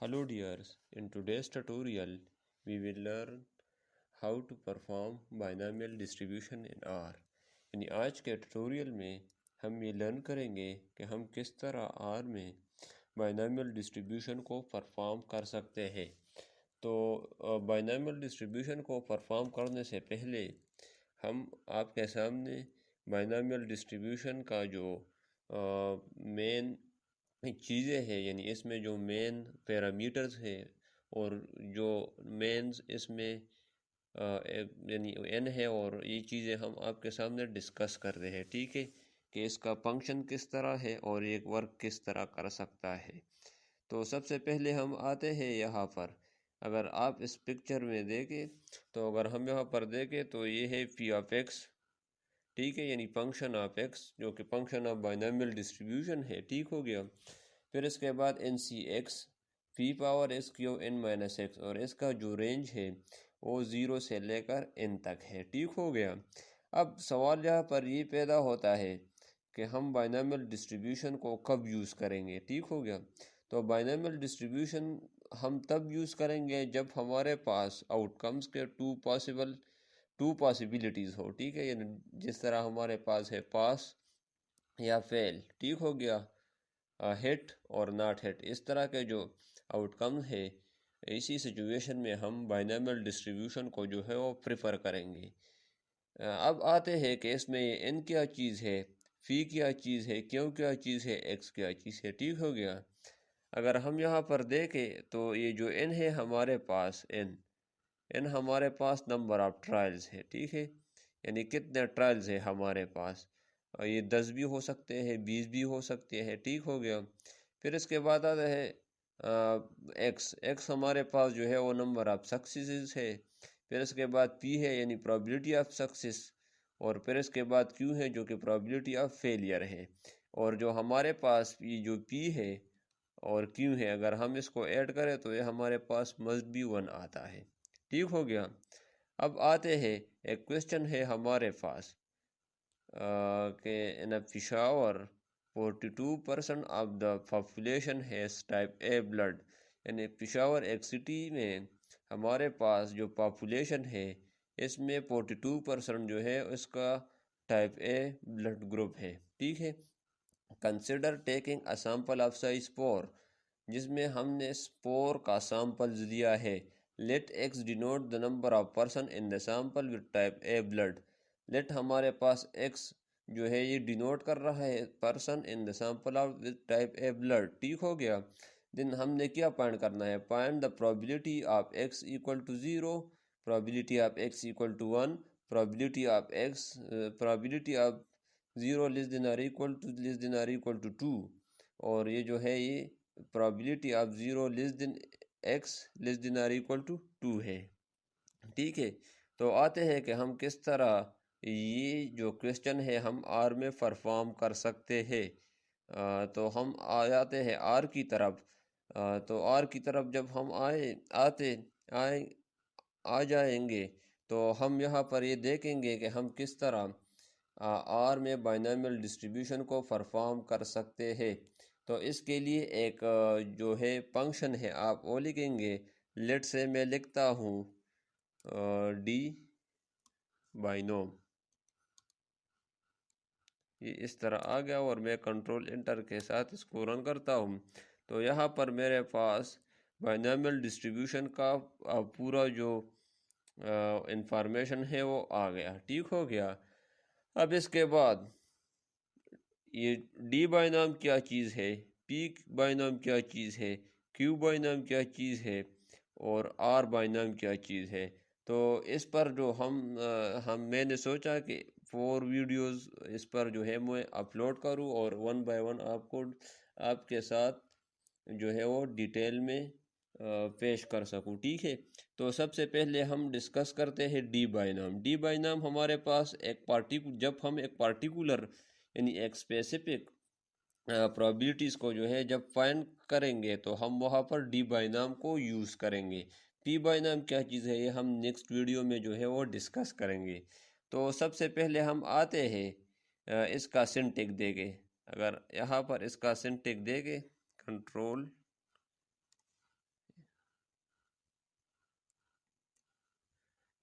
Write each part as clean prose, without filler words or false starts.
Hello dears, in today's tutorial we will learn how to perform binomial distribution in R. یعنی آج کے tutorial میں ہم یہ لرن کریں گے کہ ہم کس طرح R میں بائنامیل ڈسٹریبیوشن کو پرفارم کر سکتے ہیں۔ تو بائنامیل ڈسٹریبیوشن کو پرفارم کرنے سے پہلے ہم آپ کے سامنے بائنامیل ڈسٹریبیوشن کا جو مین چیزیں ہیں، یعنی اس میں جو مین پیرامیٹرز ہیں اور جو مینز اس میں یعنی n ہے، اور یہ چیزیں ہم آپ کے سامنے ڈسکس کر رہے ہیں، ٹھیک ہے، کہ اس کا فنکشن کس طرح ہے اور ایک ورک کس طرح کر سکتا ہے۔ تو سب سے پہلے ہم آتے ہیں یہاں پر، اگر آپ اس پکچر میں دیکھیں تو اگر ہم یہاں پر دیکھیں تو یہ ہے پی آف ایکس، ٹھیک ہے، یعنی فنکشن آف ایکس جو کہ فنکشن آف بائنامیل ڈسٹریبیوشن ہے، ٹھیک ہو گیا۔ پھر اس کے بعد N C X P power S Q n minus X, اور اس کا جو رینج ہے وہ 0 سے لے کر n تک ہے، ٹھیک ہو گیا۔ اب سوال یہاں پر یہ پیدا ہوتا ہے کہ ہم بائنامیل ڈسٹریبیوشن کو کب یوز کریں گے، ٹھیک ہو گیا۔ تو بائنامیل ڈسٹریبیوشن ہم تب یوز کریں گے جب ہمارے پاس آؤٹ کمز کے ٹو پاسبلٹیز ہو، ٹھیک ہے، یعنی جس طرح ہمارے پاس ہے پاس یا فیل، ٹھیک ہو گیا، ہٹ اور ناٹ ہٹ، اس طرح کے جو آؤٹ کم ہے، اسی سچویشن میں ہم بائنامیل ڈسٹریبیوشن کو جو ہے وہ پریفر کریں گے۔ اب آتے ہیں کہ اس میں یہ n کیا چیز ہے، فی کیا چیز ہے، کیو کیا چیز ہے، ایکس کیا چیز ہے، ٹھیک ہو گیا۔ اگر ہم یہاں پر دیکھیں تو یہ جو n ہے ہمارے پاس n ہمارے پاس نمبر آف ٹرائلز ہے، ٹھیک ہے، یعنی کتنے ٹرائلز ہے ہمارے پاس، یہ 10 بھی ہو سکتے ہیں، 20 بھی ہو سکتے ہیں، ٹھیک ہو گیا۔ پھر اس کے بعد آتا ہے ایکس ہمارے پاس جو ہے وہ نمبر آف سکسیسز ہے۔ پھر اس کے بعد پی ہے یعنی پرابیلٹی آف سکسیس، اور پھر اس کے بعد کیو ہے جو کہ پرابیلٹی آف فیلئر ہے۔ اور جو ہمارے پاس جو پی ہے اور کیو ہے، اگر ہم اس کو ایڈ کریں تو یہ ہمارے پاس مزد بھی 1 آتا ہے، ٹھیک ہو گیا۔ اب آتے ہیں، ایک کوشچن ہے ہمارے پاس کہ in Peshawar 42% of the population has type A blood, یعنی پشاور ایک سٹی میں ہمارے پاس جو پاپولیشن ہے اس میں 42% جو ہے اس کا ٹائپ اے بلڈ گروپ ہے، ٹھیک ہے۔ Consider taking a sample of size 4، جس میں ہم نے سپور کا سیمپل دیا ہے۔ Let X denote the number of person in the sample with type A blood, let ہمارے پاس ایکس جو ہے یہ ڈینوٹ کر رہا ہے person in the sample of with type A blood, ٹھیک ہو گیا۔ دن ہم نے کیا پوائنٹ کرنا ہے، point the probability of X equal to 0، probability of X equal to 1، probability of 0 less than or equal to 2، اور یہ جو ہے یہ probability of 0 less than X less than or equal to 2 ہے، ٹھیک ہے۔ تو آتے ہیں کہ ہم کس طرح یہ جو کوشچن ہے ہم آر میں پرفارم کر سکتے ہیں۔ تو ہم آتے ہیں آر کی طرف، تو آر کی طرف جب ہم آ جائیں گے تو ہم یہاں پر یہ دیکھیں گے کہ ہم کس طرح آر میں بائنامیل ڈسٹریبیوشن کو پرفارم کر سکتے ہیں۔ تو اس کے لیے ایک جو ہے فنکشن ہے، آپ وہ لکھیں گے، لیٹ سے میں لکھتا ہوں ڈی بائنوم، یہ اس طرح آ گیا، اور میں کنٹرول انٹر کے ساتھ اس کو رن کرتا ہوں تو یہاں پر میرے پاس بائنامیل ڈسٹریبیوشن کا پورا جو انفارمیشن ہے وہ آ گیا، ٹھیک ہو گیا۔ اب اس کے بعد یہ ڈی بائنام کیا چیز ہے، پی بائنام کیا چیز ہے، کیو بائنام کیا چیز ہے، اور آر بائنام کیا چیز ہے۔ تو اس پر جو میں نے سوچا کہ 4 ویڈیوز اس پر جو ہے میں اپلوڈ کروں اور 1 بائی 1 آپ کے ساتھ جو ہے وہ ڈیٹیل میں پیش کر سکوں، ٹھیک ہے۔ تو سب سے پہلے ہم ڈسکس کرتے ہیں ڈی بائنام۔ ڈی بائنام ہمارے پاس جب ہم ایک پارٹیکولر یعنی ایک اسپیسیفک پرابیلٹیز کو جو ہے جب فائنڈ کریں گے تو ہم وہاں پر ڈی بائنام کو یوز کریں گے۔ پی بائنام کیا چیز ہے یہ ہم نیکسٹ ویڈیو میں جو ہے وہ ڈسکس کریں گے۔ تو سب سے پہلے ہم آتے ہیں اس کا سنٹیک دے گے، اگر یہاں پر اس کا سنٹیک دے گے کنٹرول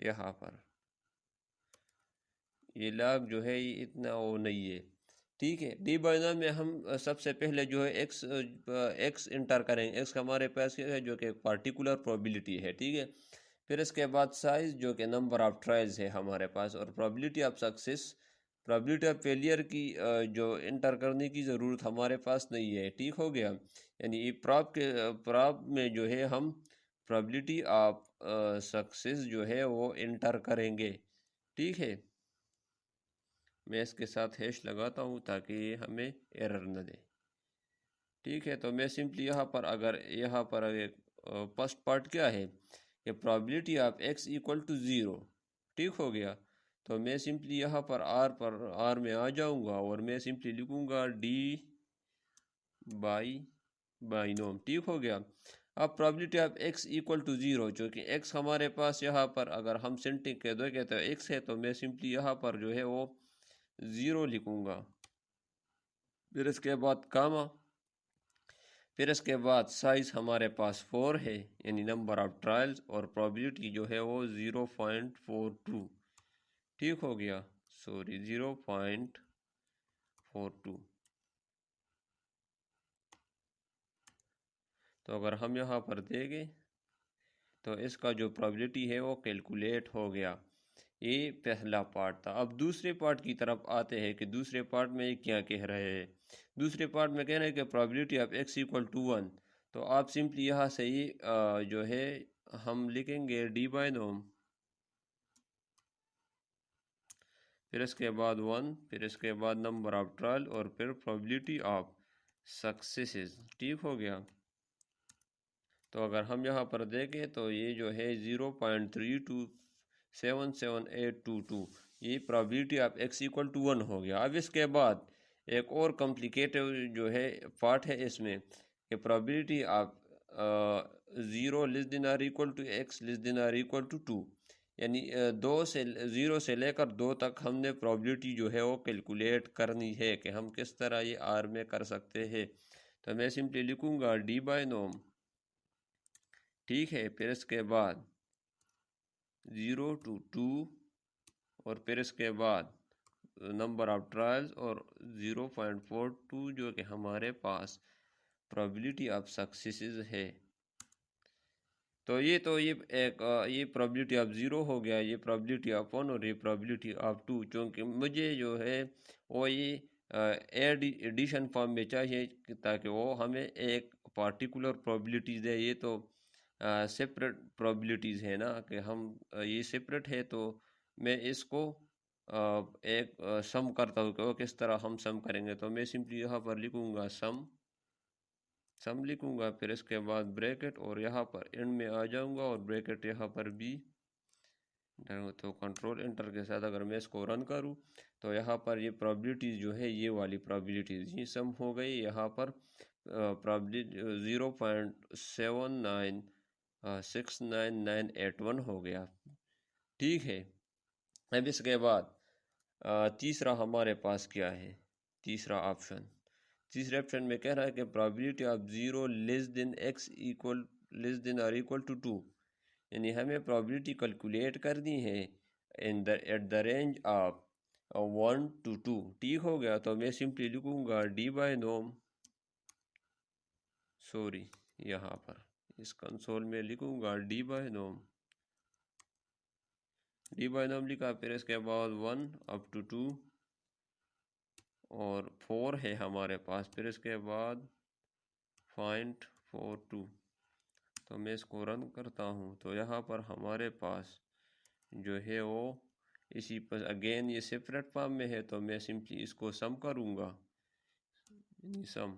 یہاں پر یہ لاگ جو ہے یہ اتنا وہ نہیں ہے، ٹھیک ہے۔ ڈی بائنوم میں ہم سب سے پہلے جو ہے ایکس انٹر کریں گے، ایکس ہمارے پاس کیا ہے جو کہ پارٹیکولر پروبیلٹی ہے، ٹھیک ہے۔ پھر اس کے بعد سائز جو کہ نمبر آف ٹرائلز ہے ہمارے پاس، اور پروبیلٹی آف سکسیس، پروبیلٹی آف فیلئر کی جو انٹر کرنے کی ضرورت ہمارے پاس نہیں ہے، ٹھیک ہو گیا۔ یعنی پراپ میں جو ہے ہم پروبیلٹی آف سکسیس جو ہے وہ انٹر کریں گے، ٹھیک ہے۔ میں اس کے ساتھ ہیش لگاتا ہوں تاکہ یہ ہمیں ایرر نہ دے، ٹھیک ہے۔ تو میں سمپلی یہاں پر فرسٹ پارٹ کیا ہے کہ probability of X equal to 0، ٹھیک ہو گیا۔ تو میں سمپلی یہاں پر آر میں آ جاؤں گا اور میں سمپلی لکھوں گا ڈی بائنوم، ٹھیک ہو گیا۔ اب پرابیلٹی آف ایکس ایکول ٹو 0، چونکہ ایکس ہمارے پاس یہاں پر اگر ہم سینٹنگ کے دو کہتے ہیں ایکس ہے، تو میں سمپلی یہاں پر جو ہے وہ 0 لکھوں گا، پھر اس کے بعد کاما، پھر اس کے بعد سائز ہمارے پاس 4 ہے، یعنی نمبر آف ٹرائلز، اور پروبیلٹی جو ہے وہ 0.42، ٹھیک ہو گیا، 0.42۔ تو اگر ہم یہاں پر دیکھیں تو اس کا جو پروبیلٹی ہے وہ کیلکولیٹ ہو گیا۔ یہ پہلا پارٹ تھا۔ اب دوسرے پارٹ کی طرف آتے ہیں کہ دوسرے پارٹ میں یہ کیا کہہ رہے ہیں۔ دوسرے پارٹ میں کہہ رہے ہیں کہ پروبیلٹی آف ایکس ایکول ٹو 1، تو آپ سمپلی یہاں سے یہ جو ہے ہم لکھیں گے ڈی بائنوم، پھر اس کے بعد 1، پھر اس کے بعد نمبر آف ٹرائل، اور پھر پروبیلٹی آف سکسیسز، ٹھیک ہو گیا۔ تو اگر ہم یہاں پر دیکھیں تو یہ جو ہے 0.32778822، یہ probability of X equal to 1 ہو گیا۔ اب اس کے بعد ایک اور کمپلیکیٹڈ جو ہے پارٹ ہے اس میں کہ probability of 0 less than or equal to X less than or equal to 2، یعنی 0 سے لے کر 2 تک ہم نے پرابیلٹی جو ہے وہ کیلکولیٹ کرنی ہے کہ ہم کس طرح یہ آر میں کر سکتے ہیں۔ تو میں سمپلی لکھوں گا ڈی بائنوم، ٹھیک ہے، پھر اس کے بعد 0 to 2، اور پھر اس کے بعد نمبر آف ٹرائلز، اور 0.42 جو کہ ہمارے پاس پرابیلٹی آف سکسیسز ہے۔ تو یہ پرابیلٹی آف 0 ہو گیا، یہ پرابیلٹی آف 1، اور یہ پرابیلٹی آف 2، چونکہ مجھے جو ہے وہ یہ ایڈیشن فارم میں چاہیے تاکہ وہ ہمیں ایک پارٹیکولر پرابیلٹیز دے۔ یہ تو سپریٹ پرابیلٹیز ہے نا کہ ہم یہ سپریٹ ہے، تو میں اس کو ایک سم کرتا ہوں کہ وہ کس طرح ہم سم کریں گے۔ تو میں سمپلی یہاں پر لکھوں گا سم لکھوں گا، پھر اس کے بعد بریکٹ، اور یہاں پر اینڈ میں آ جاؤں گا اور بریکٹ یہاں پر بھی، تو کنٹرول انٹر کے ساتھ اگر میں اس کو رن کروں تو یہاں پر یہ پرابیلٹیز جو ہے یہ والی پرابیلٹیز یہ سم ہو گئی۔ یہاں پر 0.796981 ہو گیا، ٹھیک ہے۔ اب اس کے بعد تیسرا ہمارے پاس کیا ہے، تیسرے آپشن میں کہہ رہا ہے کہ probability of 0 less than X equal less than or equal to 2، یعنی ہمیں پرابیلٹی کیلکولیٹ کرنی ہے at the range of 1 to 2، ٹھیک ہو گیا۔ تو میں سمپلی لکھوں گا ڈی بائنوم، یہاں پر اس کنسول میں لکھوں گا ڈی بائنوم لکھا، پھر اس کے بعد 1 up to 2 اور 4 ہے ہمارے پاس، پھر اس کے بعد 0.42۔ تو میں اس کو رن کرتا ہوں تو یہاں پر ہمارے پاس جو ہے وہ اسی پر اگین یہ سپریٹ فارم میں ہے، تو میں سمپلی اس کو سم کروں گا، سم۔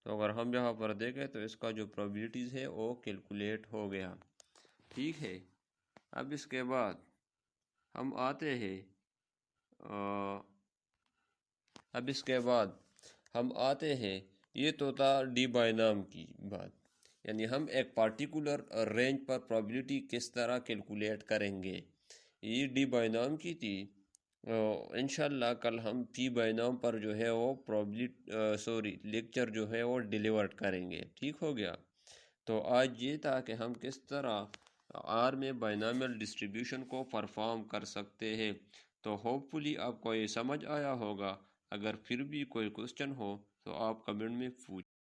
تو اگر ہم یہاں پر دیکھیں تو اس کا جو پرابیلٹیز ہے وہ کیلکولیٹ ہو گیا، ٹھیک ہے۔ اب اس کے بعد ہم آتے ہیں یہ تو تھا ڈی بائنوم کی بات، یعنی ہم ایک پارٹیکولر رینج پر پرابیلٹی کس طرح کیلکولیٹ کریں گے، یہ ڈی بائنوم کی تھی۔ انشاءاللہ کل ہم پی بائنوم پر جو ہے وہ لیکچر جو ہے وہ ڈیلیور کریں گے، ٹھیک ہو گیا۔ تو آج یہ تھا کہ ہم کس طرح آر میں بائنومیل ڈسٹریبیوشن کو پرفارم کر سکتے ہیں۔ تو ہوپ فلی آپ کو یہ سمجھ آیا ہوگا۔ اگر پھر بھی کوئی کوسچن ہو تو آپ کمنٹ میں پوچھ